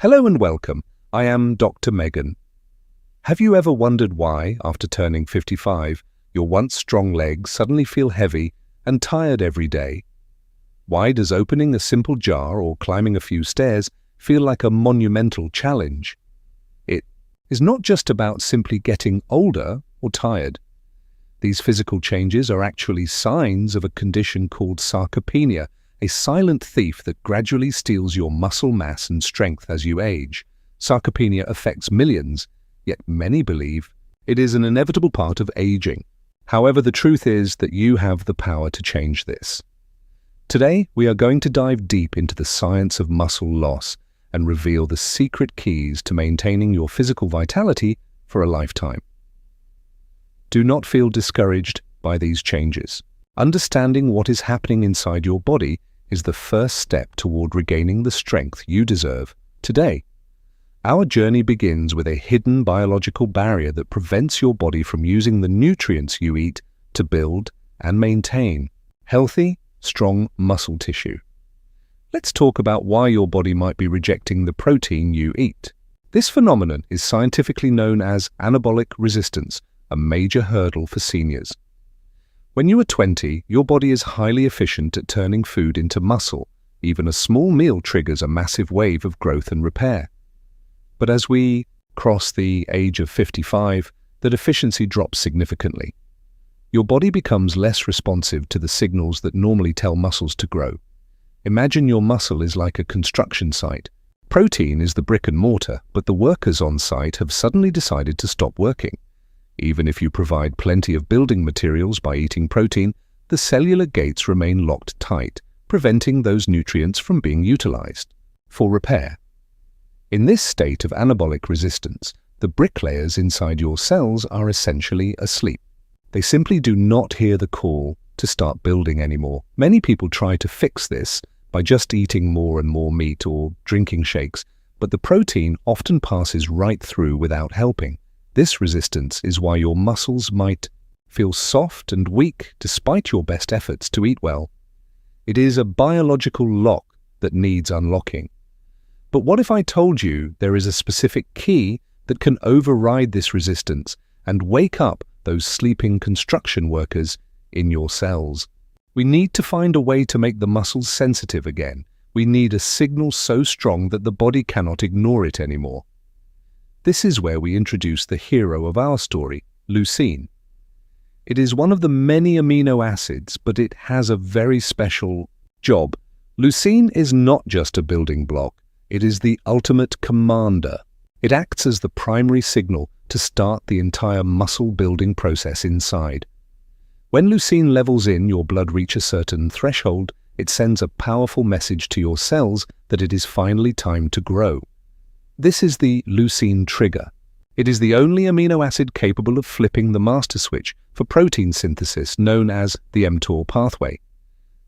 Hello and welcome. I am Dr. Megan. Have you ever wondered why, after turning 55, your once strong legs suddenly feel heavy and tired every day? Why does opening a simple jar or climbing a few stairs feel like a monumental challenge? It is not just about simply getting older or tired. These physical changes are actually signs of a condition called sarcopenia, a silent thief that gradually steals your muscle mass and strength as you age. Sarcopenia affects millions, yet many believe it is an inevitable part of aging. However, the truth is that you have the power to change this. Today, we are going to dive deep into the science of muscle loss and reveal the secret keys to maintaining your physical vitality for a lifetime. Do not feel discouraged by these changes. Understanding what is happening inside your body is the first step toward regaining the strength you deserve today. Our journey begins with a hidden biological barrier that prevents your body from using the nutrients you eat to build and maintain healthy, strong muscle tissue. Let's talk about why your body might be rejecting the protein you eat. This phenomenon is scientifically known as anabolic resistance, a major hurdle for seniors. When you are 20, your body is highly efficient at turning food into muscle. Even a small meal triggers a massive wave of growth and repair. But as we cross the age of 55, that efficiency drops significantly. Your body becomes less responsive to the signals that normally tell muscles to grow. Imagine your muscle is like a construction site. Protein is the brick and mortar, but the workers on site have suddenly decided to stop working. Even if you provide plenty of building materials by eating protein, the cellular gates remain locked tight, preventing those nutrients from being utilized for repair. In this state of anabolic resistance, the bricklayers inside your cells are essentially asleep. They simply do not hear the call to start building anymore. Many people try to fix this by just eating more and more meat or drinking shakes, but the protein often passes right through without helping. This resistance is why your muscles might feel soft and weak despite your best efforts to eat well. It is a biological lock that needs unlocking. But what if I told you there is a specific key that can override this resistance and wake up those sleeping construction workers in your cells? We need to find a way to make the muscles sensitive again. We need a signal so strong that the body cannot ignore it anymore. This is where we introduce the hero of our story, leucine. It is one of the many amino acids, but it has a very special job. Leucine is not just a building block, it is the ultimate commander. It acts as the primary signal to start the entire muscle building process inside. When leucine levels in your blood reach a certain threshold, it sends a powerful message to your cells that it is finally time to grow. This is the leucine trigger. It is the only amino acid capable of flipping the master switch for protein synthesis known as the mtor pathway.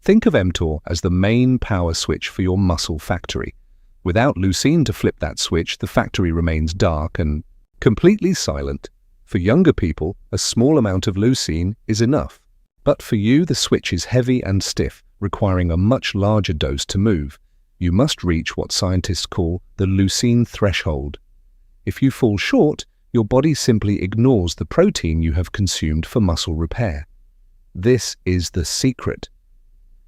Think of mtor as the main power switch for your muscle factory. Without leucine to flip that switch, the factory remains dark and completely silent. For younger people, a small amount of leucine is enough. But for you, the switch is heavy and stiff, requiring a much larger dose to move. You must reach what scientists call the leucine threshold. If you fall short, your body simply ignores the protein you have consumed for muscle repair. This is the secret.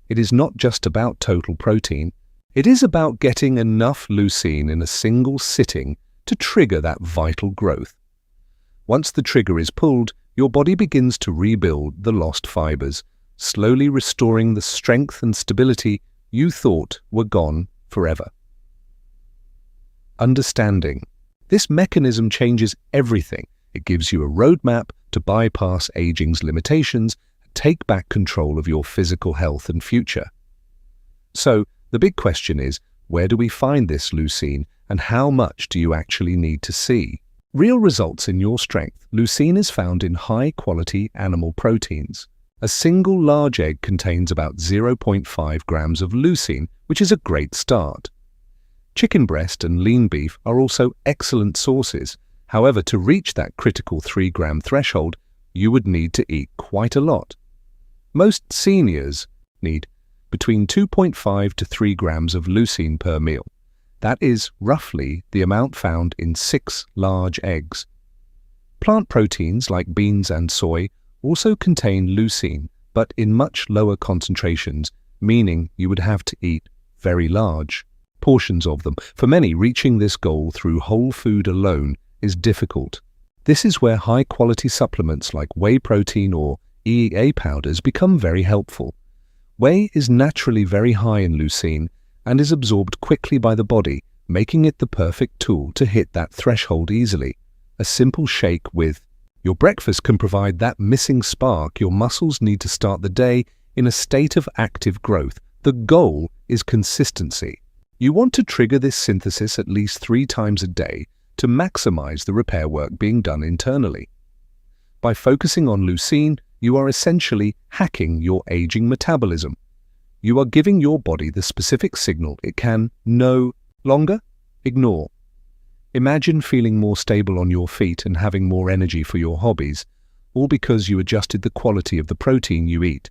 It is not just about total protein. It is about getting enough leucine in a single sitting to trigger that vital growth. Once the trigger is pulled, your body begins to rebuild the lost fibers, slowly restoring the strength and stability you thought were gone forever. Understanding. This mechanism changes everything. It gives you a roadmap to bypass aging's limitations and take back control of your physical health and future. So, the big question is, where do we find this leucine and how much do you actually need to see? Real results in your strength. Leucine is found in high-quality animal proteins. A single large egg contains about 0.5 grams of leucine, which is a great start. Chicken breast and lean beef are also excellent sources. However, to reach that critical 3-gram threshold, you would need to eat quite a lot. Most seniors need between 2.5 to 3 grams of leucine per meal. That is roughly the amount found in 6 large eggs. Plant proteins like beans and soy also contain leucine, but in much lower concentrations, meaning you would have to eat very large portions of them. For many, reaching this goal through whole food alone is difficult. This is where high-quality supplements like whey protein or EEA powders become very helpful. Whey is naturally very high in leucine and is absorbed quickly by the body, making it the perfect tool to hit that threshold easily. A simple shake with your breakfast can provide that missing spark your muscles need to start the day in a state of active growth. The goal is consistency. You want to trigger this synthesis at least 3 times a day to maximize the repair work being done internally. By focusing on leucine, you are essentially hacking your aging metabolism. You are giving your body the specific signal it can no longer ignore. Imagine feeling more stable on your feet and having more energy for your hobbies, all because you adjusted the quality of the protein you eat.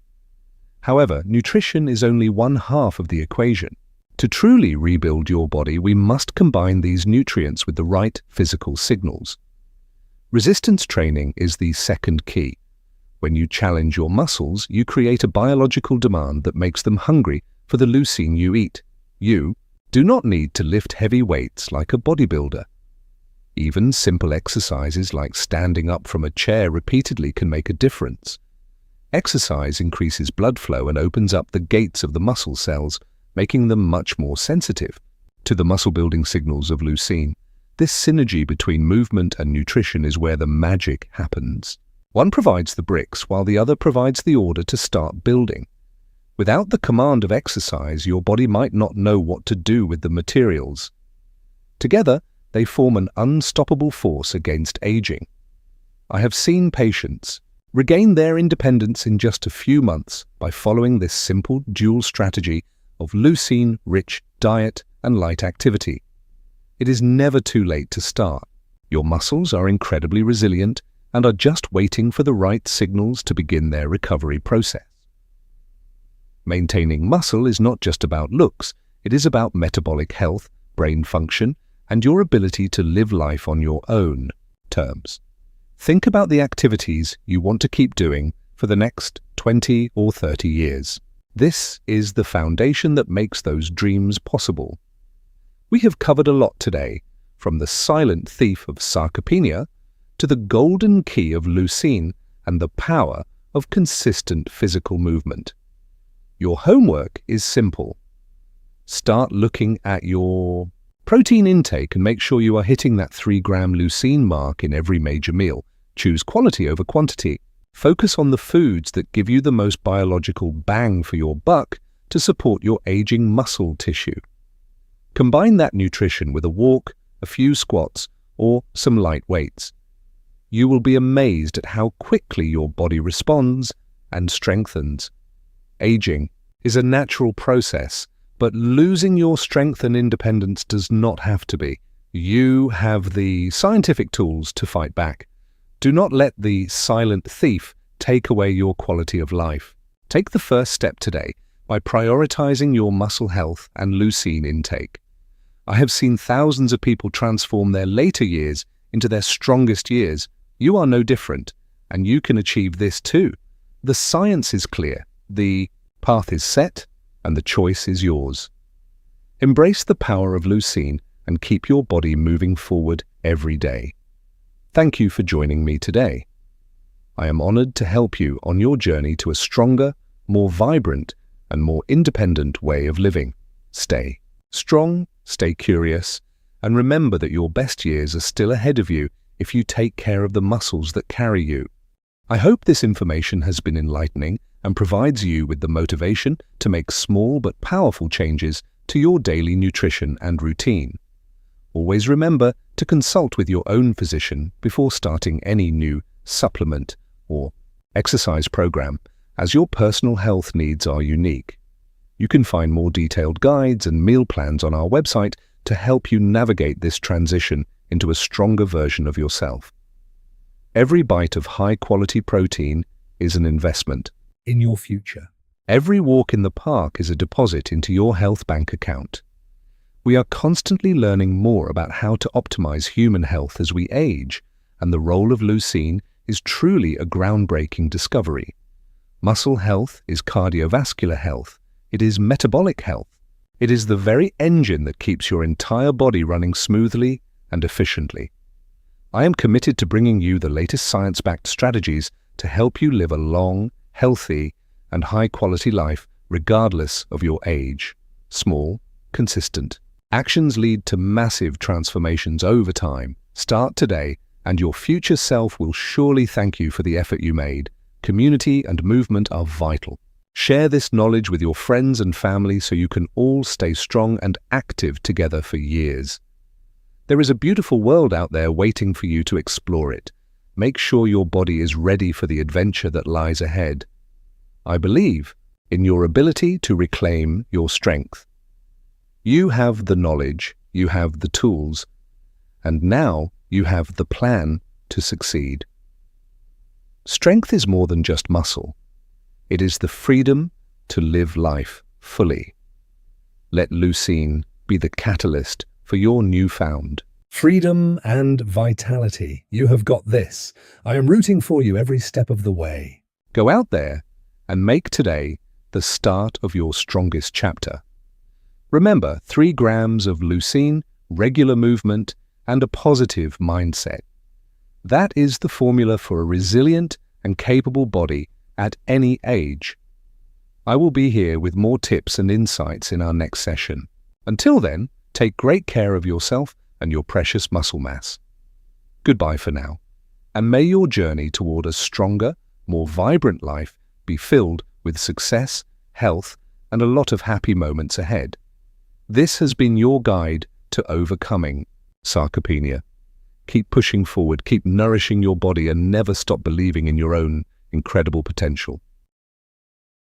However, nutrition is only one half of the equation. To truly rebuild your body, we must combine these nutrients with the right physical signals. Resistance training is the second key. When you challenge your muscles, you create a biological demand that makes them hungry for the leucine you eat. You do not need to lift heavy weights like a bodybuilder. Even simple exercises like standing up from a chair repeatedly can make a difference. Exercise increases blood flow and opens up the gates of the muscle cells, making them much more sensitive to the muscle-building signals of leucine. This synergy between movement and nutrition is where the magic happens. One provides the bricks while the other provides the order to start building. Without the command of exercise, your body might not know what to do with the materials. Together, they form an unstoppable force against aging. I have seen patients regain their independence in just a few months by following this simple dual strategy of leucine-rich diet and light activity. It is never too late to start. Your muscles are incredibly resilient and are just waiting for the right signals to begin their recovery process. Maintaining muscle is not just about looks, it is about metabolic health, brain function, and your ability to live life on your own terms. Think about the activities you want to keep doing for the next 20 or 30 years. This is the foundation that makes those dreams possible. We have covered a lot today, from the silent thief of sarcopenia to the golden key of leucine and the power of consistent physical movement. Your homework is simple. Start looking at your protein intake and make sure you are hitting that 3-gram leucine mark in every major meal. Choose quality over quantity. Focus on the foods that give you the most biological bang for your buck to support your aging muscle tissue. Combine that nutrition with a walk, a few squats, or some light weights. You will be amazed at how quickly your body responds and strengthens. Aging is a natural process, but losing your strength and independence does not have to be. You have the scientific tools to fight back. Do not let the silent thief take away your quality of life. Take the first step today by prioritizing your muscle health and leucine intake. I have seen thousands of people transform their later years into their strongest years. You are no different, and you can achieve this too. The science is clear, the path is set, and the choice is yours. Embrace the power of leucine and keep your body moving forward every day. Thank you for joining me today. I am honored to help you on your journey to a stronger, more vibrant, and more independent way of living. Stay strong, stay curious, and remember that your best years are still ahead of you if you take care of the muscles that carry you. I hope this information has been enlightening and provides you with the motivation to make small but powerful changes to your daily nutrition and routine. Always remember to consult with your own physician before starting any new supplement or exercise program, as your personal health needs are unique. You can find more detailed guides and meal plans on our website to help you navigate this transition into a stronger version of yourself. Every bite of high-quality protein is an investment in your future. Every walk in the park is a deposit into your health bank account. We are constantly learning more about how to optimize human health as we age, and the role of leucine is truly a groundbreaking discovery. Muscle health is cardiovascular health. It is metabolic health. It is the very engine that keeps your entire body running smoothly and efficiently. I am committed to bringing you the latest science-backed strategies to help you live a long, healthy, and high-quality life regardless of your age. Small, consistent actions lead to massive transformations over time. Start today, and your future self will surely thank you for the effort you made. Community and movement are vital. Share this knowledge with your friends and family so you can all stay strong and active together for years. There is a beautiful world out there waiting for you to explore it. Make sure your body is ready for the adventure that lies ahead. I believe in your ability to reclaim your strength. You have the knowledge, you have the tools, and now you have the plan to succeed. Strength is more than just muscle. It is the freedom to live life fully. Let leucine be the catalyst for your newfound freedom and vitality. You have got this. I am rooting for you every step of the way. Go out there and make today the start of your strongest chapter. Remember, 3 grams of leucine, regular movement, and a positive mindset. That is the formula for a resilient and capable body at any age. I will be here with more tips and insights in our next session. Until then, take great care of yourself and your precious muscle mass. Goodbye for now, and may your journey toward a stronger, more vibrant life be filled with success, health, and a lot of happy moments ahead. This has been your guide to overcoming sarcopenia. Keep pushing forward, keep nourishing your body, and never stop believing in your own incredible potential.